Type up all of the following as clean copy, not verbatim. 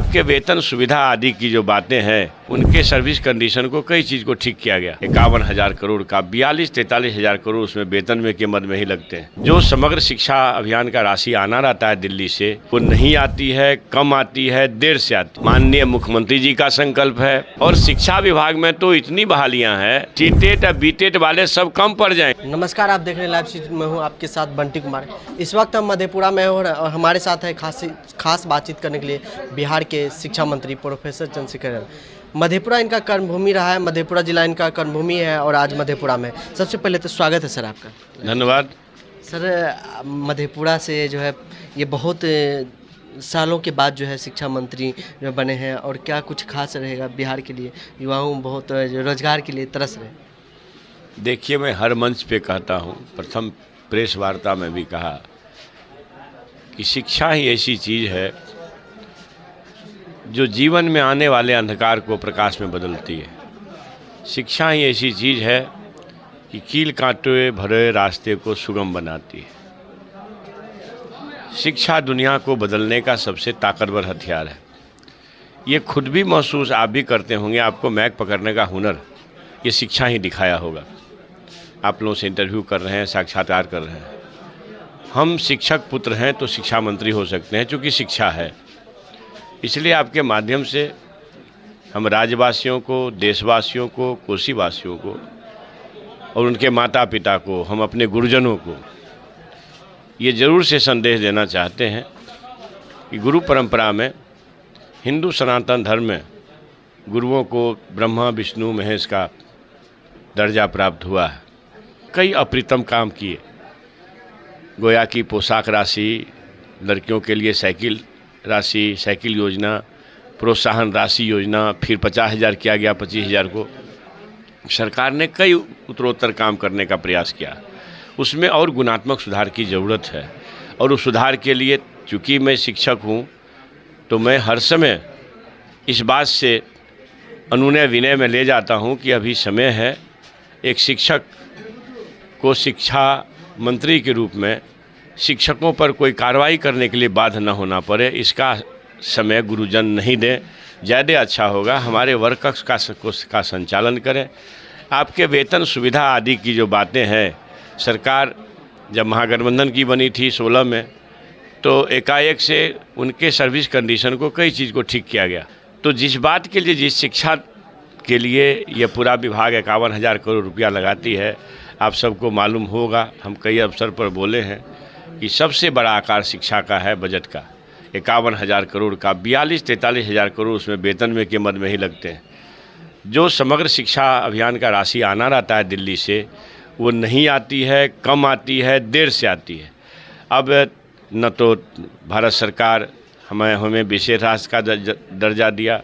आपके वेतन सुविधा आदि की जो बातें हैं, उनके सर्विस कंडीशन को कई चीज़ को ठीक किया गया। 51,000 करोड़ का 42-43,000 करोड़ उसमें वेतन में के मद में ही लगते हैं। जो समग्र शिक्षा अभियान का राशि आना रहता है दिल्ली से, वो नहीं आती है, कम आती है, देर से आती है। माननीय मुख्यमंत्री जी का संकल्प है और शिक्षा विभाग में तो इतनी बहालियां हैं, टीटेट बीटेट वाले सब कम पड़ जाए। नमस्कार, आप देख रहे हैं लाइव स्ट्रीट में हूँ आपके साथ बंटी कुमार। इस वक्त हम मधेपुरा में और हमारे साथ है खास बातचीत करने के लिए बिहार के शिक्षा मंत्री प्रोफेसर चंद्रशेखर। मधेपुरा इनका कर्मभूमि रहा है, मधेपुरा जिला इनका कर्मभूमि है और आज मधेपुरा में। सबसे पहले तो स्वागत है सर आपका। धन्यवाद सर, मधेपुरा से जो है ये बहुत सालों के बाद जो है शिक्षा मंत्री जो बने हैं, और क्या कुछ खास रहेगा बिहार के लिए? युवाओं बहुत रोजगार के लिए तरस रहे। देखिए, मैं हर मंच पे कहता हूँ, प्रथम प्रेस वार्ता में भी कहा कि शिक्षा ही ऐसी चीज़ है जो जीवन में आने वाले अंधकार को प्रकाश में बदलती है। शिक्षा ही ऐसी चीज़ है कि कील कांटे भरे रास्ते को सुगम बनाती है। शिक्षा दुनिया को बदलने का सबसे ताकतवर हथियार है। ये खुद भी महसूस आप भी करते होंगे। आपको मैक पकड़ने का हुनर ये शिक्षा ही दिखाया होगा। आप लोगों से इंटरव्यू कर रहे हैं, साक्षात्कार कर रहे हैं। हम शिक्षक पुत्र हैं तो शिक्षा मंत्री हो सकते हैं, क्योंकि शिक्षा है। इसलिए आपके माध्यम से हम राज्यवासियों को, देशवासियों को, कोसीवासियों को और उनके माता पिता को, हम अपने गुरुजनों को ये ज़रूर से संदेश देना चाहते हैं कि गुरु परंपरा में, हिंदू सनातन धर्म में गुरुओं को ब्रह्मा विष्णु महेश का दर्जा प्राप्त हुआ है। कई अप्रितम काम किए। गोया की पोशाक राशि, लड़कियों के लिए साइकिल राशि, साइकिल योजना, प्रोत्साहन राशि योजना, फिर 50,000 किया गया, 25,000 को। सरकार ने कई उत्तरोत्तर काम करने का प्रयास किया। उसमें और गुणात्मक सुधार की ज़रूरत है, और उस सुधार के लिए चूँकि मैं शिक्षक हूँ तो मैं हर समय इस बात से अनुनय विनय में ले जाता हूँ कि अभी समय है एक शिक्षक को शिक्षा मंत्री के रूप में शिक्षकों पर कोई कार्रवाई करने के लिए बाध्य न होना पड़े। इसका समय गुरुजन नहीं दें, ज़्यादा अच्छा होगा। हमारे वर्ग कक्ष का संचालन करें। आपके वेतन सुविधा आदि की जो बातें हैं, सरकार जब महागठबंधन की बनी थी 16 में, तो एकाएक से उनके सर्विस कंडीशन को कई चीज़ को ठीक किया गया। तो जिस बात के लिए, जिस शिक्षा के लिए यह पूरा विभाग 51,000 करोड़ रुपया लगाती है, आप सबको मालूम होगा, हम कई अवसर पर बोले हैं कि सबसे बड़ा आकार शिक्षा का है बजट का। 51,000 करोड़ का 42-43,000 करोड़ उसमें वेतन में के मद में ही लगते हैं। जो समग्र शिक्षा अभियान का राशि आना रहता है दिल्ली से, वो नहीं आती है, कम आती है, देर से आती है। अब न तो भारत सरकार हमें विशेष राष्ट्र का दर्जा दिया,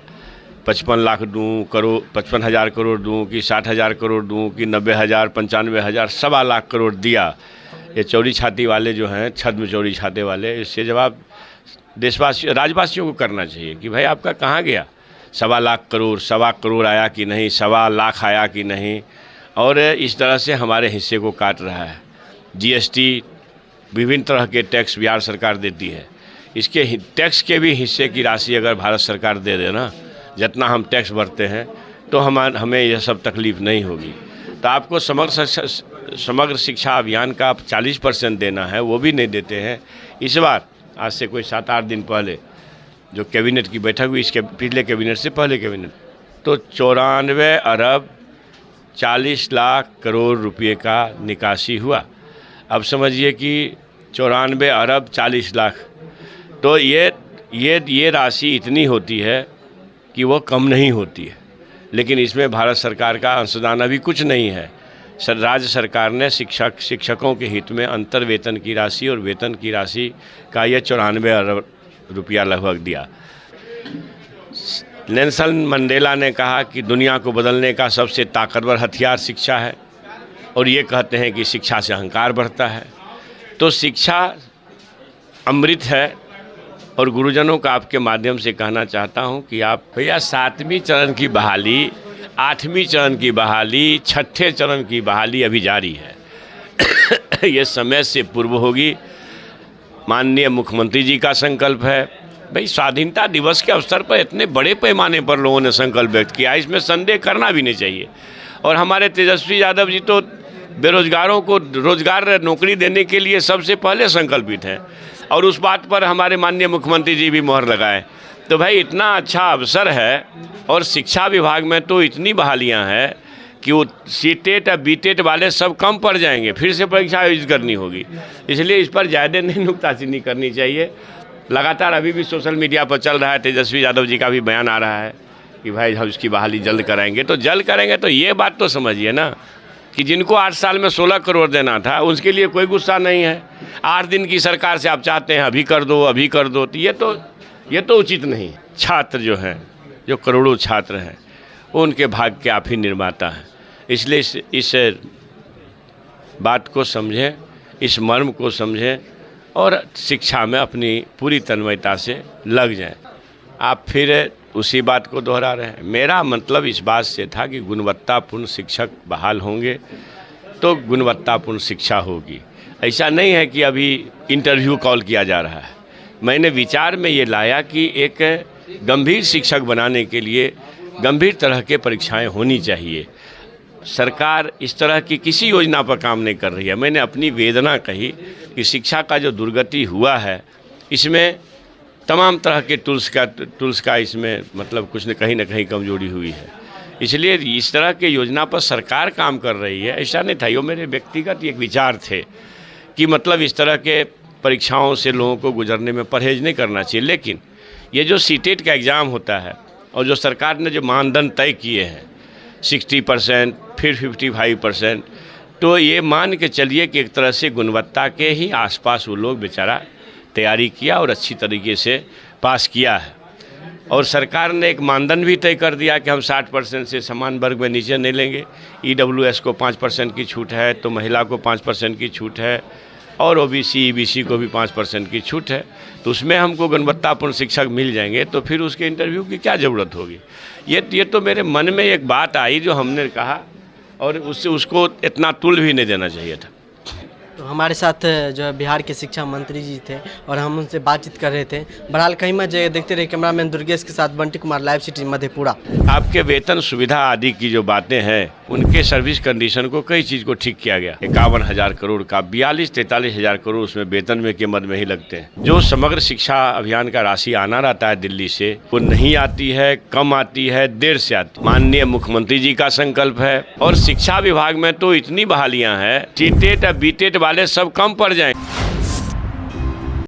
55 लाख दूँ करोड़, 55,000 करोड़ दूँ कि 60,000 करोड़ दूँ कि 90,000, 95,000, 1.25 लाख करोड़ दिया। ये चौड़ी छाती वाले जो हैं, छद्म चौड़ी छाते वाले, इससे जवाब देशवासियों, राज्यवासियों को करना चाहिए कि भाई आपका कहाँ गया 1.25 लाख करोड़, 1.25 करोड़ आया कि नहीं, 1.25 लाख आया कि नहीं। और इस तरह से हमारे हिस्से को काट रहा है। जीएसटी, विभिन्न तरह के टैक्स बिहार सरकार देती है। इसके टैक्स के भी हिस्से की राशि अगर भारत सरकार दे देना, जितना हम टैक्स भरते हैं, तो हमें यह सब तकलीफ़ नहीं होगी। तो आपको समग्र शिक्षा अभियान का 40% देना है, वो भी नहीं देते हैं। इस बार आज से कोई 7-8 दिन पहले जो कैबिनेट की बैठक हुई, इसके पिछले कैबिनेट से पहले कैबिनेट, तो 94 अरब 40 लाख करोड़ रुपये का निकासी हुआ। अब समझिए कि 94 अरब 40 लाख, तो ये राशि इतनी होती है कि वो कम नहीं होती है। लेकिन इसमें भारत सरकार का अंशदान अभी कुछ नहीं है। राज्य सरकार ने शिक्षकों के हित में अंतर वेतन की राशि और वेतन की राशि का ये 94 अरब रुपया लगभग दिया। नेल्सन मंडेला ने कहा कि दुनिया को बदलने का सबसे ताकतवर हथियार शिक्षा है, और ये कहते हैं कि शिक्षा से अहंकार बढ़ता है। तो शिक्षा अमृत है, और गुरुजनों का आपके माध्यम से कहना चाहता हूं कि आप भैया 7वें चरण की बहाली, 8वें चरण की बहाली, 6ठे चरण की बहाली अभी जारी है। ये समय से पूर्व होगी। माननीय मुख्यमंत्री जी का संकल्प है, भाई स्वाधीनता दिवस के अवसर पर इतने बड़े पैमाने पर लोगों ने संकल्प व्यक्त किया, इसमें संदेह करना भी नहीं चाहिए। और हमारे तेजस्वी यादव जी तो बेरोजगारों को रोजगार नौकरी देने के लिए सबसे पहले संकल्पित हैं और उस बात पर हमारे माननीय मुख्यमंत्री जी भी मोहर लगाए। तो भाई इतना अच्छा अवसर है और शिक्षा विभाग में तो इतनी बहालियां हैं कि वो सीटेट या बीटेट वाले सब कम पड़ जाएंगे, फिर से परीक्षा आयोजित करनी होगी। इसलिए इस पर ज़्यादा नहीं नुक्ताचीनी करनी चाहिए। लगातार अभी भी सोशल मीडिया पर चल रहा है, तेजस्वी यादव जी का भी बयान आ रहा है कि भाई हम उसकी बहाली जल्द कराएंगे। तो जल्द करेंगे तो ये बात तो समझिए ना कि जिनको 8 साल में 16 करोड़ देना था उसके लिए कोई गुस्सा नहीं है। 8 दिन की सरकार से आप चाहते हैं अभी कर दो अभी कर दो, तो ये तो उचित नहीं। छात्र जो हैं, जो करोड़ों छात्र हैं, वो उनके भाग्य के आप ही निर्माता हैं। इसलिए इस बात को समझें, इस मर्म को समझें और शिक्षा में अपनी पूरी तन्मयता से लग जाएं। आप फिर उसी बात को दोहरा रहे हैं। मेरा मतलब इस बात से था कि गुणवत्तापूर्ण शिक्षक बहाल होंगे तो गुणवत्तापूर्ण शिक्षा होगी। ऐसा नहीं है कि अभी इंटरव्यू कॉल किया जा रहा है। मैंने विचार में ये लाया कि एक गंभीर शिक्षक बनाने के लिए गंभीर तरह के परीक्षाएं होनी चाहिए। सरकार इस तरह की किसी योजना पर काम नहीं कर रही है। मैंने अपनी वेदना कही कि शिक्षा का जो दुर्गति हुआ है इसमें तमाम तरह के टूल्स का इसमें मतलब कुछ न कहीं कमजोरी हुई है। इसलिए इस तरह के योजना पर सरकार काम कर रही है, ऐसा नहीं था। ये मेरे व्यक्तिगत एक विचार थे कि मतलब इस तरह के परीक्षाओं से लोगों को गुजरने में परहेज नहीं करना चाहिए। लेकिन ये जो सीटेट का एग्ज़ाम होता है और जो सरकार ने जो मानदंड तय किए हैं 60% फिर 55%, तो ये मान के चलिए कि एक तरह से गुणवत्ता के ही आसपास वो लोग बेचारा तैयारी किया और अच्छी तरीके से पास किया है। और सरकार ने एक मानदंड भी तय कर दिया कि हम 60% से समान वर्ग में नीचे नहीं लेंगे। EWS को 5% की छूट है, तो महिला को 5% की छूट है और OBC EBC को भी 5% की छूट है। तो उसमें हमको गुणवत्तापूर्ण शिक्षक मिल जाएंगे तो फिर उसके इंटरव्यू की क्या ज़रूरत होगी। ये तो मेरे मन में एक बात आई जो हमने कहा और उसको इतना तुल भी नहीं देना चाहिए था। तो हमारे साथ जो है बिहार के शिक्षा मंत्री जी थे और हम उनसे बातचीत कर रहे थे। बहरहाल कहीं मैं देखते रहे कैमरामैन दुर्गेश के साथ बंटी कुमार, लाइव सिटी मधेपुरा। आपके वेतन सुविधा आदि की जो बातें हैं उनके सर्विस कंडीशन को कई चीज़ को ठीक किया गया। 51,000 करोड़ का 42-43,000 करोड़ उसमें वेतन में के मद में ही लगते हैं। जो समग्र शिक्षा अभियान का राशि आना रहता है दिल्ली से, वो नहीं आती है, कम आती है, देर से आती। माननीय मुख्यमंत्री जी का संकल्प है और शिक्षा विभाग में तो इतनी बहालियां हैं, सीटेट बीटेट वाले सब कम पड़ जाएं।